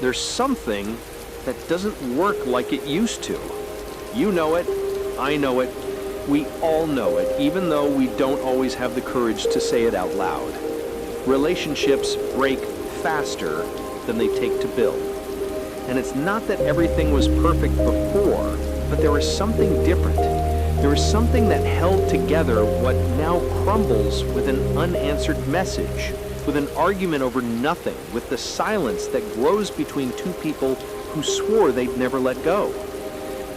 there's something that doesn't work like it used to. You know it, I know it, we all know it, even though we don't always have the courage to say it out loud. Relationships break faster than they take to build. And it's not that everything was perfect before, but there was something different. There was something that held together what now crumbles with an unanswered message, with an argument over nothing, with the silence that grows between two people who swore they'd never let go.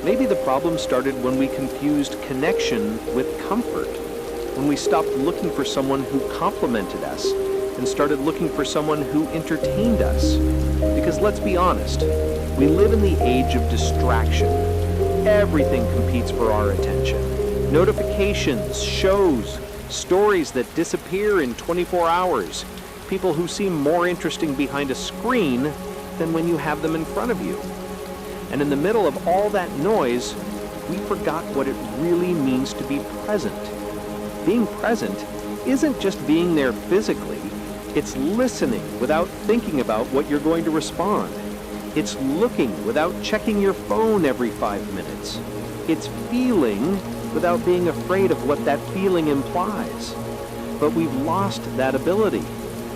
Maybe the problem started when we confused connection with comfort, when we stopped looking for someone who complimented us and started looking for someone who entertained us. Because let's be honest, we live in the age of distraction. Everything competes for our attention. Notifications, shows, stories that disappear in 24 hours, people who seem more interesting behind a screen than when you have them in front of you. And in the middle of all that noise, we forgot what it really means to be present. Being present isn't just being there physically, it's listening without thinking about what you're going to respond. It's looking without checking your phone every 5 minutes. It's feeling without being afraid of what that feeling implies. But we've lost that ability.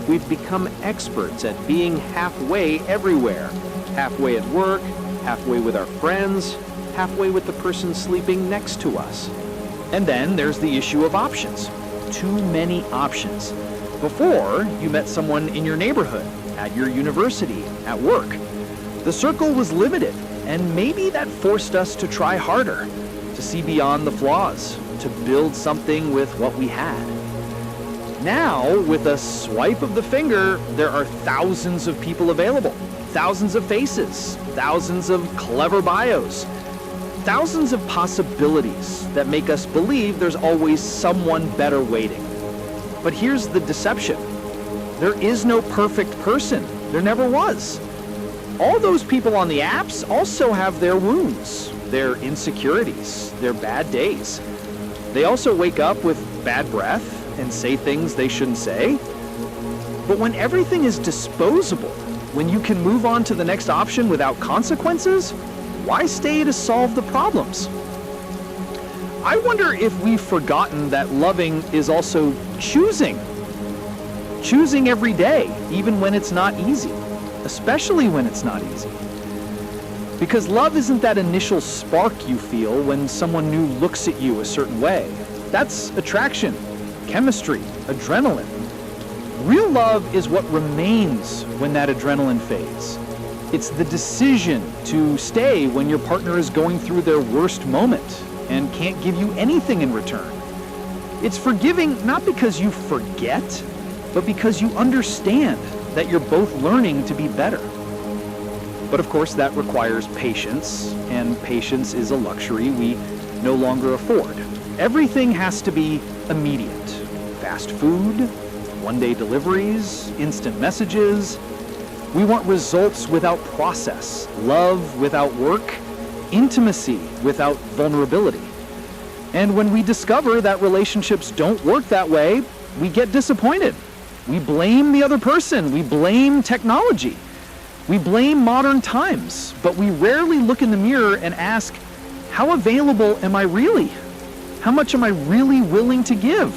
We've become experts at being halfway everywhere. Halfway at work, halfway with our friends, halfway with the person sleeping next to us. And then there's the issue of options. Too many options. Before, you met someone in your neighborhood, at your university, at work. The circle was limited, and maybe that forced us to try harder, to see beyond the flaws, to build something with what we had. Now, with a swipe of the finger, there are thousands of people available, thousands of faces, thousands of clever bios, thousands of possibilities that make us believe there's always someone better waiting. But here's the deception. There is no perfect person. There never was. All those people on the apps also have their wounds, their insecurities, their bad days. They also wake up with bad breath and say things they shouldn't say. But when everything is disposable, when you can move on to the next option without consequences, why stay to solve the problems? I wonder if we've forgotten that loving is also choosing. Choosing every day, even when it's not easy, especially when it's not easy. Because love isn't that initial spark you feel when someone new looks at you a certain way. That's attraction, chemistry, adrenaline. Real love is what remains when that adrenaline fades. It's the decision to stay when your partner is going through their worst moment and can't give you anything in return. It's forgiving not because you forget, but because you understand that you're both learning to be better. But of course that requires patience, and patience is a luxury we no longer afford. Everything has to be immediate. Fast food, one-day deliveries, instant messages. We want results without process, love without work, intimacy without vulnerability. And when we discover that relationships don't work that way, we get disappointed. We blame the other person. We blame technology. We blame modern times, but we rarely look in the mirror and ask, how available am I really? How much am I really willing to give?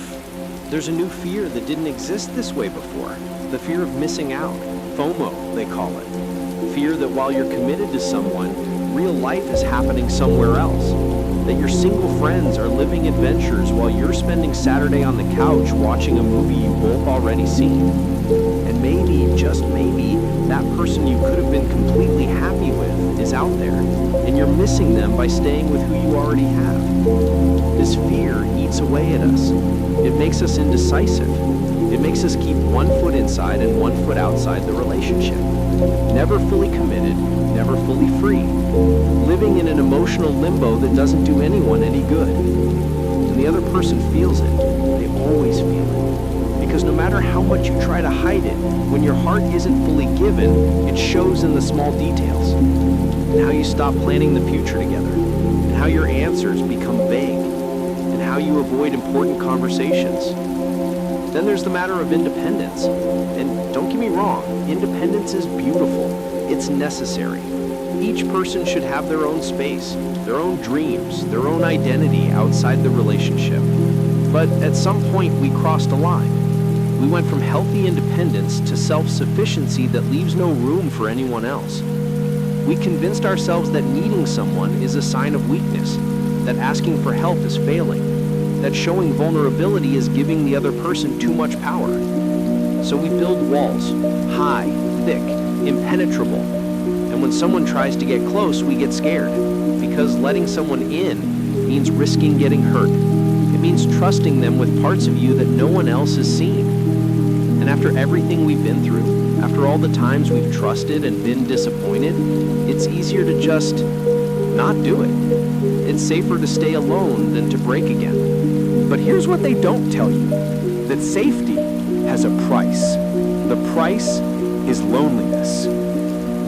There's a new fear that didn't exist this way before. The fear of missing out. FOMO, they call it. Fear that while you're committed to someone, real life is happening somewhere else. That your single friends are living adventures while you're spending Saturday on the couch watching a movie you've both already seen. And maybe, just maybe, that person you could have been completely happy with is out there, and you're missing them by staying with who you already have. This fear eats away at us. It makes us indecisive. It makes us keep one foot inside and one foot outside the relationship. Never fully committed, never fully free. Living in an emotional limbo that doesn't do anyone any good. And the other person feels it. They always feel it. Because no matter how much you try to hide it, when your heart isn't fully given, it shows in the small details. And how you stop planning the future together. And how your answers become vague. And how you avoid important conversations. Then there's the matter of independence. And don't get me wrong, independence is beautiful. It's necessary. Each person should have their own space, their own dreams, their own identity outside the relationship. But at some point, we crossed a line. We went from healthy independence to self-sufficiency that leaves no room for anyone else. We convinced ourselves that needing someone is a sign of weakness, that asking for help is failing, that showing vulnerability is giving the other person too much power. So we build walls, high, thick, impenetrable. And when someone tries to get close, we get scared, because letting someone in means risking getting hurt. It means trusting them with parts of you that no one else has seen. And after everything we've been through, after all the times we've trusted and been disappointed, it's easier to just not do it. It's safer to stay alone than to break again. But here's what they don't tell you, that safety has a price. The price is loneliness.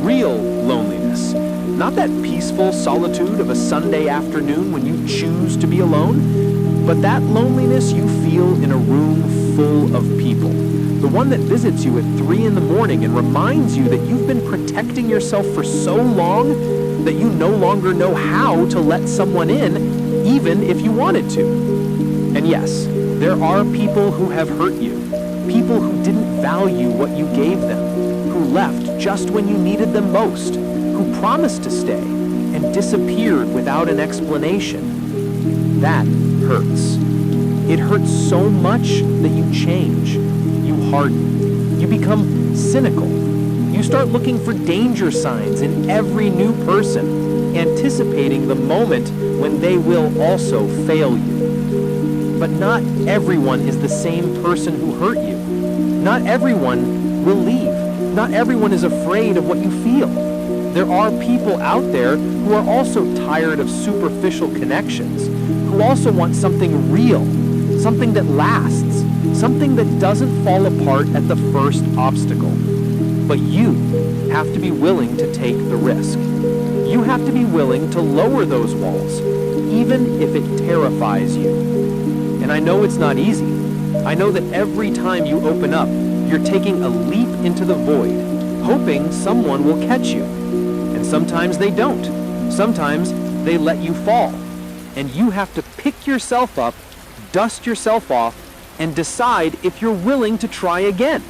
Real loneliness. Not that peaceful solitude of a Sunday afternoon when you choose to be alone, but that loneliness you feel in a room full of people. The one that visits you at 3 a.m. and reminds you that you've been protecting yourself for so long that you no longer know how to let someone in, even if you wanted to. And yes, there are people who have hurt you, people who didn't value what you gave them, who left just when you needed them most, who promised to stay and disappeared without an explanation. That hurts. It hurts so much that you change. You harden. You become cynical. You start looking for danger signs in every new person, anticipating the moment when they will also fail you. But not everyone is the same person who hurt you. Not everyone will leave. Not everyone is afraid of what you feel. There are people out there who are also tired of superficial connections, who also want something real, something that lasts, something that doesn't fall apart at the first obstacle. But you have to be willing to take the risk. You have to be willing to lower those walls, even if it terrifies you. And I know it's not easy. I know that every time you open up, you're taking a leap into the void, hoping someone will catch you. And sometimes they don't. Sometimes they let you fall. And you have to pick yourself up, dust yourself off, and decide if you're willing to try again.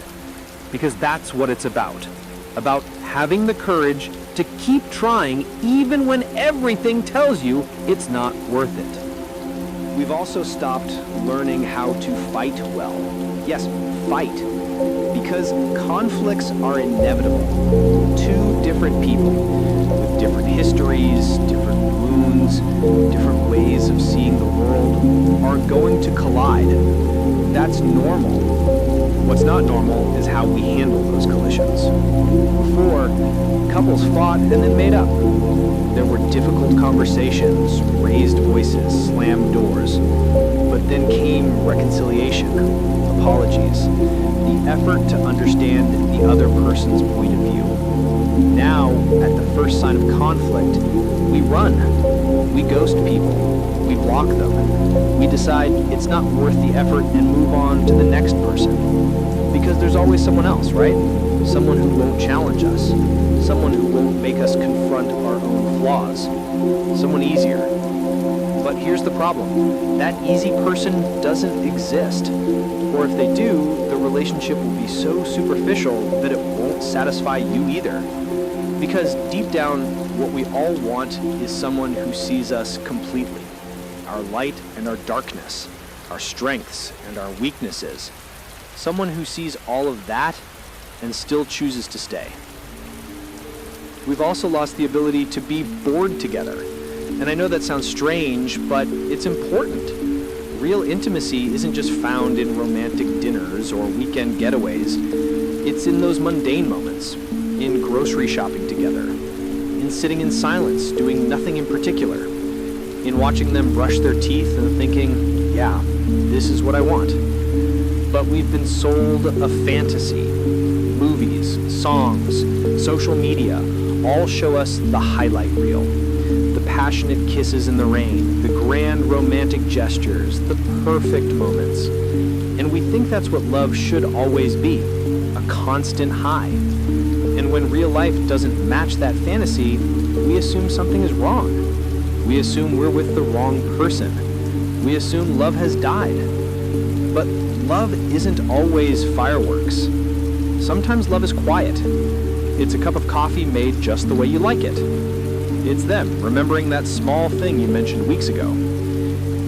Because that's what it's about having the courage to keep trying even when everything tells you it's not worth it. We've also stopped learning how to fight well. Yes, fight. Because conflicts are inevitable. Two different people with different histories, different wounds, different ways of seeing the world are going to collide. That's normal. What's not normal is how we handle those collisions. Before, couples fought and then made up. There were difficult conversations, raised voices, slammed doors. But then came reconciliation, apologies, the effort to understand the other person's point of view. Now, at the first sign of conflict, we run. We ghost people. We block them. We decide it's not worth the effort and move on to the next person. Because there's always someone else, right? Someone who won't challenge us. Someone who won't make us confront our own flaws. Someone easier. But here's the problem. That easy person doesn't exist. Or if they do, the relationship will be so superficial that it won't satisfy you either. Because deep down, what we all want is someone who sees us completely. Our light and our darkness, our strengths and our weaknesses. Someone who sees all of that and still chooses to stay. We've also lost the ability to be bored together. And I know that sounds strange, but it's important. Real intimacy isn't just found in romantic dinners or weekend getaways. It's in those mundane moments, in grocery shopping together, in sitting in silence, doing nothing in particular, in watching them brush their teeth and thinking, yeah, this is what I want. But we've been sold a fantasy. Movies, songs, social media all show us the highlight reel. The passionate kisses in the rain, the grand romantic gestures, the perfect moments. And we think that's what love should always be, a constant high. And when real life doesn't match that fantasy, we assume something is wrong. We assume we're with the wrong person. We assume love has died. But love isn't always fireworks. Sometimes love is quiet. It's a cup of coffee made just the way you like it. It's them remembering that small thing you mentioned weeks ago.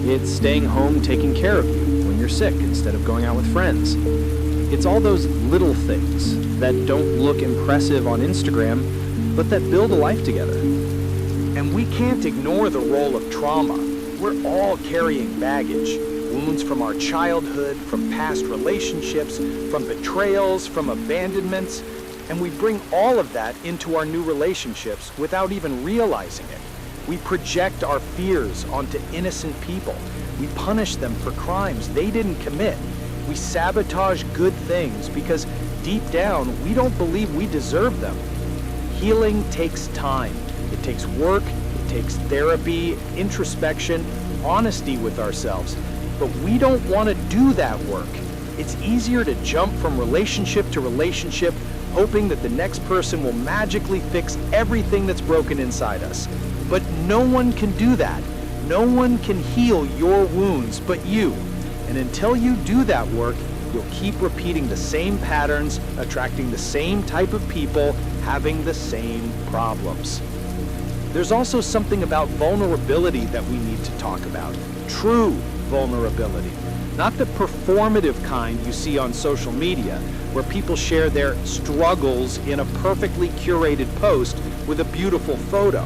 It's staying home taking care of you when you're sick instead of going out with friends. It's all those little things that don't look impressive on Instagram, but that build a life together. And we can't ignore the role of trauma. We're all carrying baggage. Wounds from our childhood, from past relationships, from betrayals, from abandonments. And we bring all of that into our new relationships without even realizing it. We project our fears onto innocent people. We punish them for crimes they didn't commit. We sabotage good things because deep down, we don't believe we deserve them. Healing takes time. It takes work, it takes therapy, introspection, honesty with ourselves. But we don't want to do that work. It's easier to jump from relationship to relationship, hoping that the next person will magically fix everything that's broken inside us. But no one can do that. No one can heal your wounds but you. And until you do that work, you'll keep repeating the same patterns, attracting the same type of people, having the same problems. There's also something about vulnerability that we need to talk about. True vulnerability. Not the performative kind you see on social media, where people share their struggles in a perfectly curated post with a beautiful photo.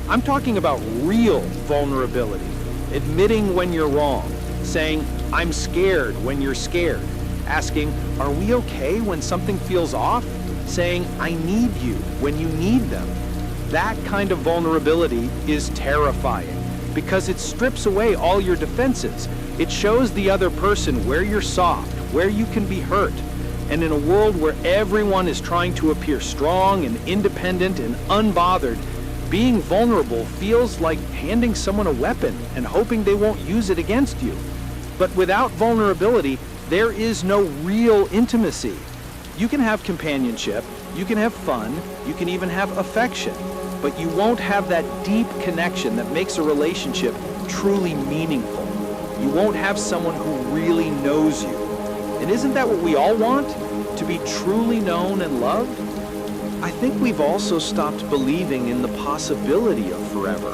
I'm talking about real vulnerability. Admitting when you're wrong. Saying, I'm scared when you're scared. Asking, are we okay when something feels off? Saying, I need you when you need them. That kind of vulnerability is terrifying because it strips away all your defenses. It shows the other person where you're soft, where you can be hurt. And in a world where everyone is trying to appear strong and independent and unbothered, being vulnerable feels like handing someone a weapon and hoping they won't use it against you. But without vulnerability, there is no real intimacy. You can have companionship, you can have fun, you can even have affection, but you won't have that deep connection that makes a relationship truly meaningful. You won't have someone who really knows you. And isn't that what we all want? To be truly known and loved? I think we've also stopped believing in the possibility of forever.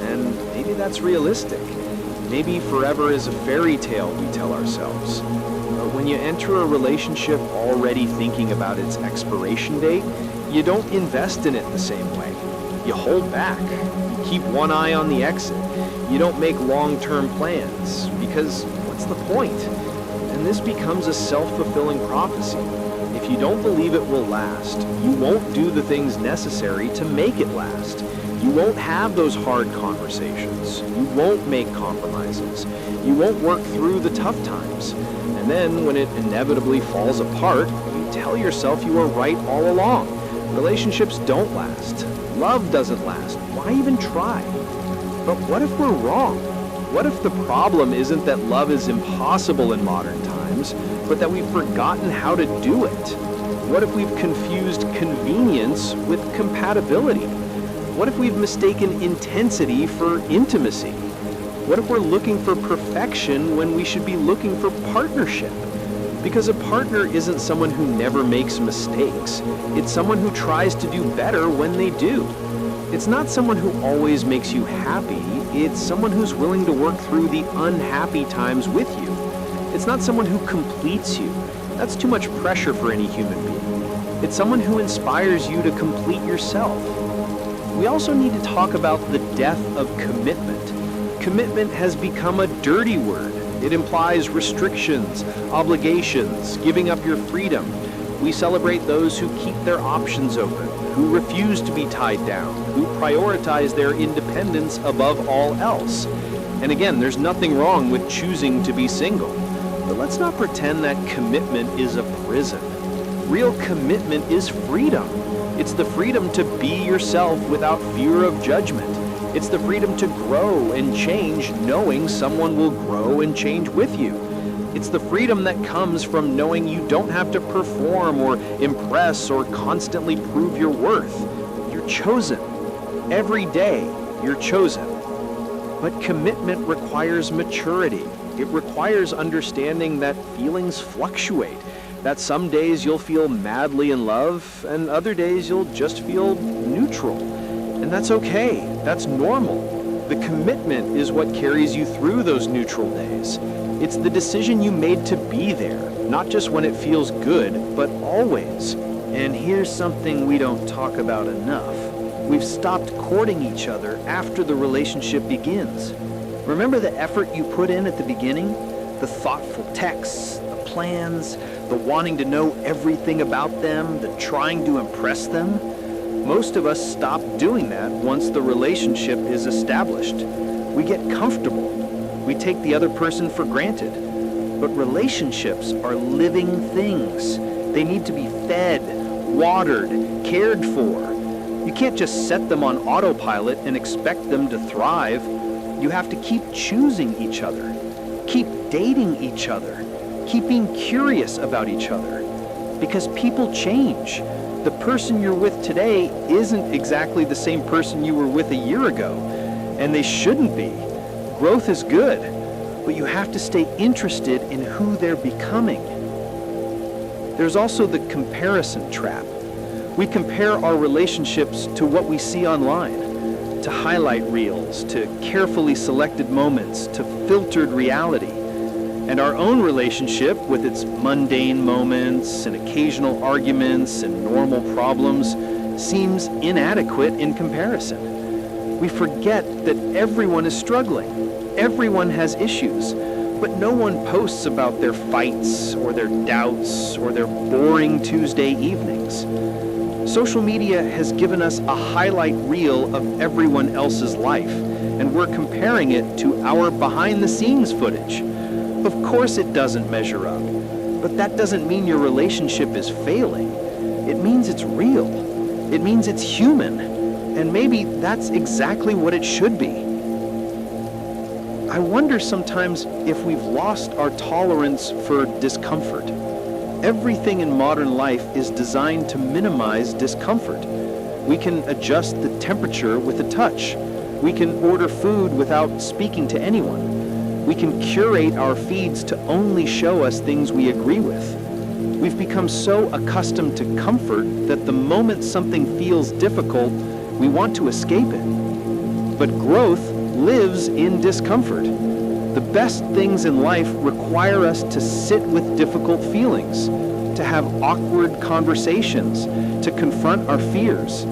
And maybe that's realistic. Maybe forever is a fairy tale we tell ourselves. But when you enter a relationship already thinking about its expiration date, you don't invest in it the same way. You hold back. You keep one eye on the exit. You don't make long-term plans, because what's the point? And this becomes a self-fulfilling prophecy. If you don't believe it will last, you won't do the things necessary to make it last. You won't have those hard conversations. You won't make compromises. You won't work through the tough times. And then when it inevitably falls apart, you tell yourself you were right all along. Relationships don't last. Love doesn't last. Why even try? But what if we're wrong? What if the problem isn't that love is impossible in modern times, but that we've forgotten how to do it? What if we've confused convenience with compatibility? What if we've mistaken intensity for intimacy? What if we're looking for perfection when we should be looking for partnership? Because a partner isn't someone who never makes mistakes. It's someone who tries to do better when they do. It's not someone who always makes you happy. It's someone who's willing to work through the unhappy times with you. It's not someone who completes you. That's too much pressure for any human being. It's someone who inspires you to complete yourself. We also need to talk about the death of commitment. Commitment has become a dirty word. It implies restrictions, obligations, giving up your freedom. We celebrate those who keep their options open, who refuse to be tied down, who prioritize their independence above all else. And again, there's nothing wrong with choosing to be single. But let's not pretend that commitment is a prison. Real commitment is freedom. It's the freedom to be yourself without fear of judgment. It's the freedom to grow and change knowing someone will grow and change with you. It's the freedom that comes from knowing you don't have to perform or impress or constantly prove your worth. You're chosen. Every day, you're chosen. But commitment requires maturity. It requires understanding that feelings fluctuate, that some days you'll feel madly in love, and other days you'll just feel neutral. And that's okay. That's normal. The commitment is what carries you through those neutral days. It's the decision you made to be there, not just when it feels good, but always. And here's something we don't talk about enough. We've stopped courting each other after the relationship begins. Remember the effort you put in at the beginning? The thoughtful texts, the plans, the wanting to know everything about them, the trying to impress them? Most of us stop doing that once the relationship is established. We get comfortable. We take the other person for granted. But relationships are living things. They need to be fed, watered, cared for. You can't just set them on autopilot and expect them to thrive. You have to keep choosing each other, keep dating each other, keep being curious about each other. Because people change. The person you're with today isn't exactly the same person you were with a year ago, and they shouldn't be. Growth is good, but you have to stay interested in who they're becoming. There's also the comparison trap. We compare our relationships to what we see online, to highlight reels, to carefully selected moments, to filtered reality. And our own relationship, with its mundane moments and occasional arguments and normal problems, seems inadequate in comparison. We forget that everyone is struggling. Everyone has issues, but no one posts about their fights or their doubts or their boring Tuesday evenings. Social media has given us a highlight reel of everyone else's life, and we're comparing it to our behind-the-scenes footage. Of course it doesn't measure up, but that doesn't mean your relationship is failing. It means it's real. It means it's human, and maybe that's exactly what it should be. I wonder sometimes if we've lost our tolerance for discomfort. Everything in modern life is designed to minimize discomfort. We can adjust the temperature with a touch. We can order food without speaking to anyone. We can curate our feeds to only show us things we agree with. We've become so accustomed to comfort that the moment something feels difficult, we want to escape it. But growth lives in discomfort. The best things in life require us to sit with difficult feelings, to have awkward conversations, to confront our fears,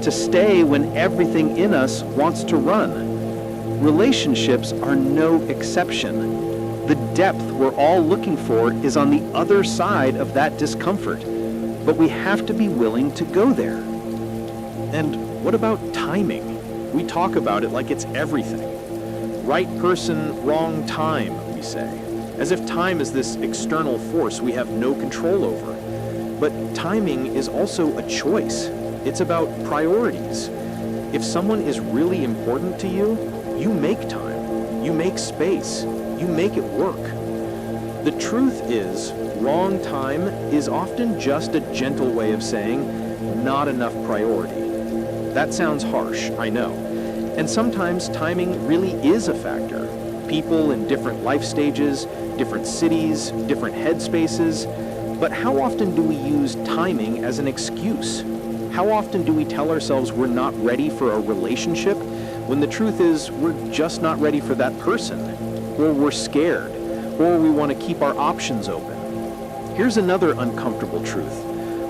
to stay when everything in us wants to run. Relationships are no exception. The depth we're all looking for is on the other side of that discomfort, but we have to be willing to go there. And what about timing? We talk about it like it's everything. Right person, wrong time, we say, as if time is this external force we have no control over. But timing is also a choice. It's about priorities. If someone is really important to you, you make time, you make space, you make it work. The truth is, wrong time is often just a gentle way of saying not enough priority. That sounds harsh, I know. And sometimes timing really is a factor. People in different life stages, different cities, different headspaces. But how often do we use timing as an excuse? How often do we tell ourselves we're not ready for a relationship when the truth is we're just not ready for that person? Or we're scared, or we want to keep our options open. Here's another uncomfortable truth.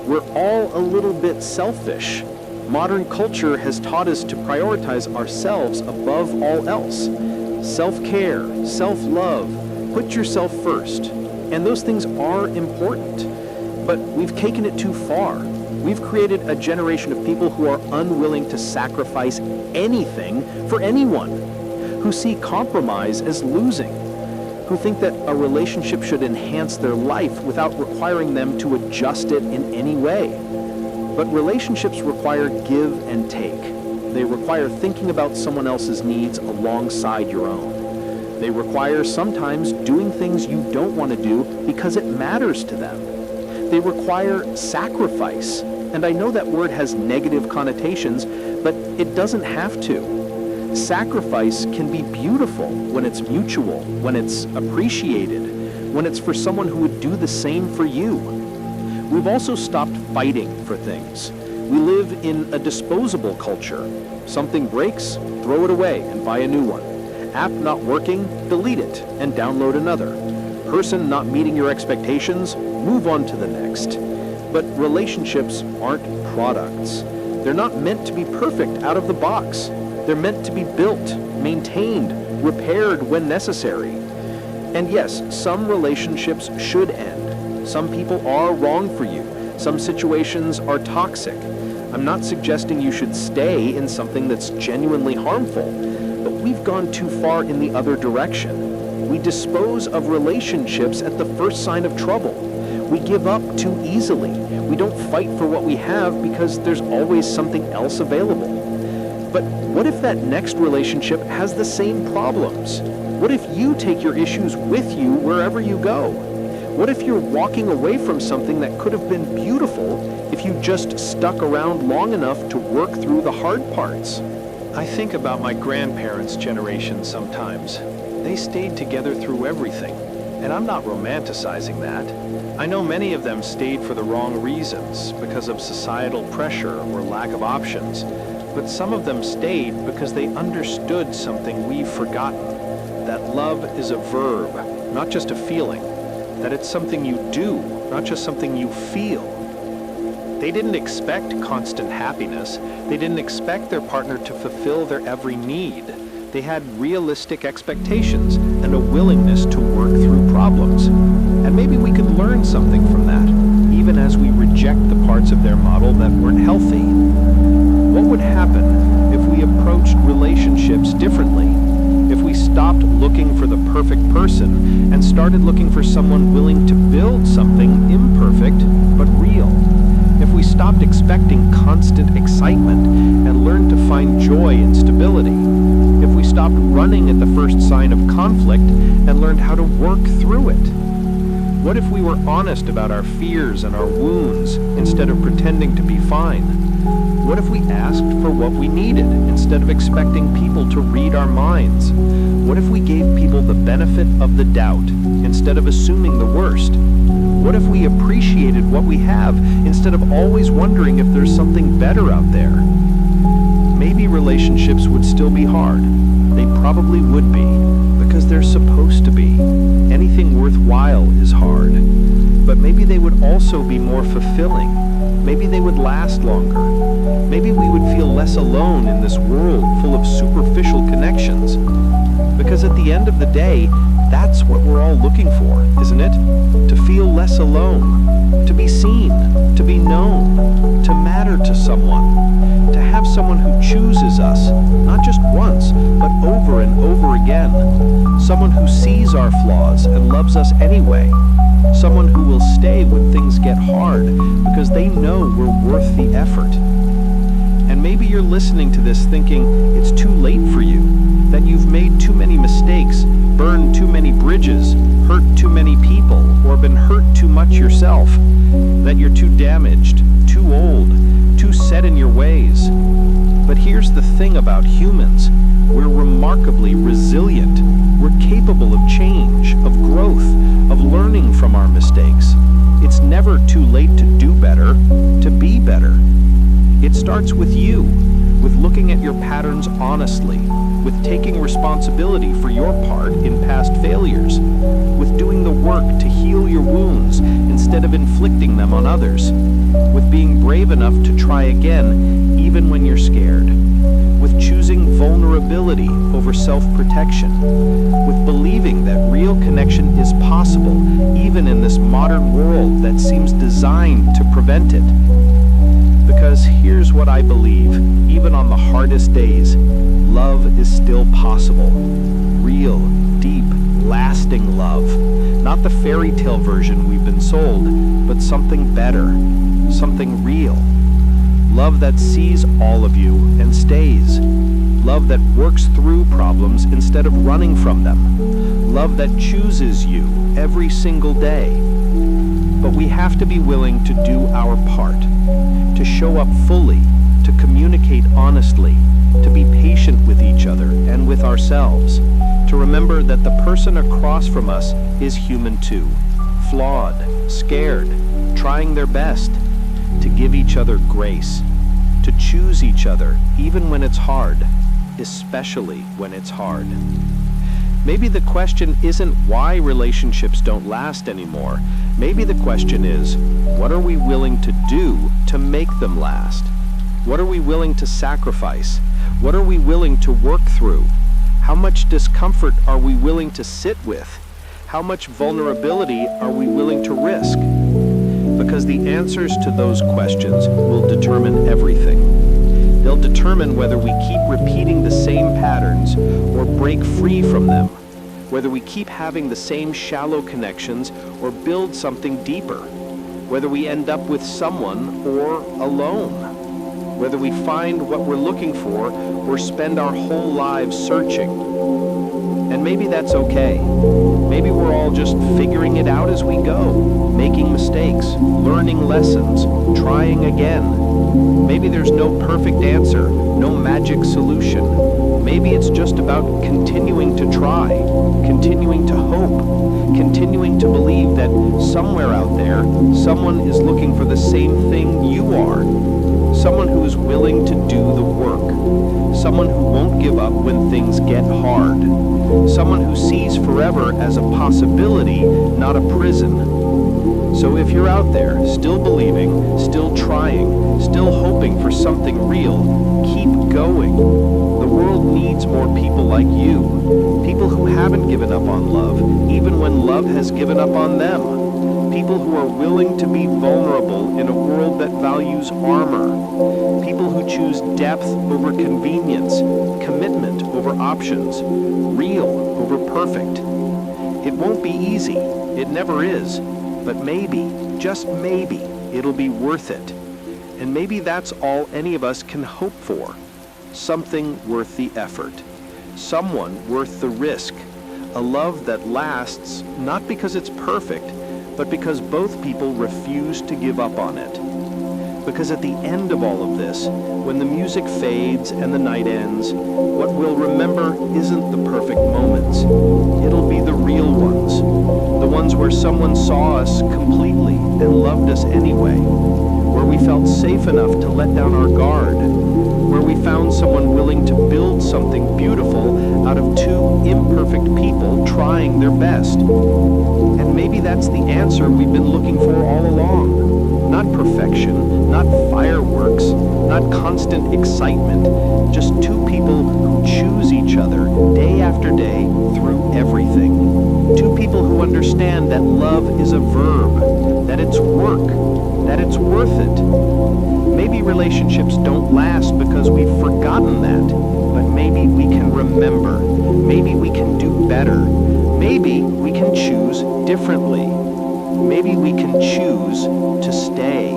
We're all a little bit selfish. Modern culture has taught us to prioritize ourselves above all else. Self-care, self-love, put yourself first. And those things are important. But we've taken it too far. We've created a generation of people who are unwilling to sacrifice anything for anyone, who see compromise as losing, who think that a relationship should enhance their life without requiring them to adjust it in any way. But relationships require give and take. They require thinking about someone else's needs alongside your own. They require sometimes doing things you don't want to do because it matters to them. They require sacrifice. And I know that word has negative connotations, but it doesn't have to. Sacrifice can be beautiful when it's mutual, when it's appreciated, when it's for someone who would do the same for you. We've also stopped fighting for things. We live in a disposable culture. Something breaks, throw it away and buy a new one. App not working, delete it and download another. Person not meeting your expectations, move on to the next. But relationships aren't products. They're not meant to be perfect out of the box. They're meant to be built, maintained, repaired when necessary. And yes, some relationships should end. Some people are wrong for you. Some situations are toxic. I'm not suggesting you should stay in something that's genuinely harmful, but we've gone too far in the other direction. We dispose of relationships at the first sign of trouble. We give up too easily. We don't fight for what we have because there's always something else available. But what if that next relationship has the same problems? What if you take your issues with you wherever you go? What if you're walking away from something that could have been beautiful if you just stuck around long enough to work through the hard parts? I think about my grandparents' generation sometimes. They stayed together through everything, and I'm not romanticizing that. I know many of them stayed for the wrong reasons, because of societal pressure or lack of options, but some of them stayed because they understood something we've forgotten, that love is a verb, not just a feeling, that it's something you do, not just something you feel. They didn't expect constant happiness. They didn't expect their partner to fulfill their every need. They had realistic expectations and a willingness to work through problems. And maybe we could learn something from that, even as we reject the parts of their model that weren't healthy. What would happen if we approached relationships differently? If we stopped looking for the perfect person and started looking for someone willing to build something imperfect but real? If we stopped expecting constant excitement and learned to find joy in stability? If we stopped running at the first sign of conflict and learned how to work through it? What if we were honest about our fears and our wounds instead of pretending to be fine? What if we asked for what we needed instead of expecting people to read our minds? What if we gave people the benefit of the doubt instead of assuming the worst? What if we appreciated what we have instead of always wondering if there's something better out there? Maybe relationships would still be hard. They probably would be, because they're supposed to be. Anything worthwhile is hard. But maybe they would also be more fulfilling. Maybe they would last longer. Maybe we would feel less alone in this world full of superficial connections. Because at the end of the day, that's what we're all looking for, isn't it? To feel less alone, to be seen, to be known, to matter to someone, to have someone who chooses us, not just once, but over and over again. Someone who sees our flaws and loves us anyway. Someone who will stay when things get hard because they know we're worth the effort. And maybe you're listening to this thinking it's too late for you, that you've made too many mistakes, burned too many bridges, hurt too many people, or been hurt too much yourself, that you're too damaged, too old, too set in your ways. But here's the thing about humans. We're remarkably resilient. We're capable of change, of growth, of learning from our mistakes. It's never too late to do better, to be better. It starts with you, with looking at your patterns honestly, with taking responsibility for your part in past failures, with doing the work to heal your wounds instead of inflicting them on others, with being brave enough to try again even when you're scared, with choosing vulnerability over self-protection, with believing that real connection is possible even in this modern world that seems designed to prevent it. Because here's what I believe, even on the hardest days, love is still possible. Real, deep, lasting love. Not the fairy tale version we've been sold, but something better, something real. Love that sees all of you and stays. Love that works through problems instead of running from them. Love that chooses you every single day. But we have to be willing to do our part, to show up fully, to communicate honestly, to be patient with each other and with ourselves, to remember that the person across from us is human too, flawed, scared, trying their best, to give each other grace, to choose each other even when it's hard, especially when it's hard. Maybe the question isn't why relationships don't last anymore. Maybe the question is, what are we willing to do to make them last? What are we willing to sacrifice? What are we willing to work through? How much discomfort are we willing to sit with? How much vulnerability are we willing to risk? Because the answers to those questions will determine everything. They'll determine whether we keep repeating the same patterns or break free from them, whether we keep having the same shallow connections or build something deeper, whether we end up with someone or alone, whether we find what we're looking for or spend our whole lives searching. And maybe that's okay. Maybe we're all just figuring it out as we go, making mistakes, learning lessons, trying again. Maybe there's no perfect answer, no magic solution. Maybe it's just about continuing to try, continuing to hope, continuing to believe that somewhere out there, someone is looking for the same thing you are. Someone who is willing to do the work. Someone who won't give up when things get hard. Someone who sees forever as a possibility, not a prison. So if you're out there, still believing, still trying, still hoping for something real, keep going. The world needs more people like you. People who haven't given up on love, even when love has given up on them. People who are willing to be vulnerable in a world that values armor. People who choose depth over convenience, commitment over options, real over perfect. It won't be easy. It never is. But maybe, just maybe, it'll be worth it. And maybe that's all any of us can hope for. Something worth the effort. Someone worth the risk. A love that lasts, not because it's perfect, but because both people refuse to give up on it. Because at the end of all of this, when the music fades and the night ends, what we'll remember isn't the perfect moments. It'll be the real ones. The ones where someone saw us completely and loved us anyway. Where we felt safe enough to let down our guard. Where we found someone willing to build something beautiful out of two imperfect people trying their best. And maybe that's the answer we've been looking for all along. Not perfection, not fireworks, not constant excitement, just two people who choose each other day after day through everything. Two people who understand that love is a verb, that it's work, that it's worth it. Maybe relationships don't last because we've forgotten that, but maybe we can remember. Maybe we can do better. Maybe we can choose differently. Maybe we can choose to stay.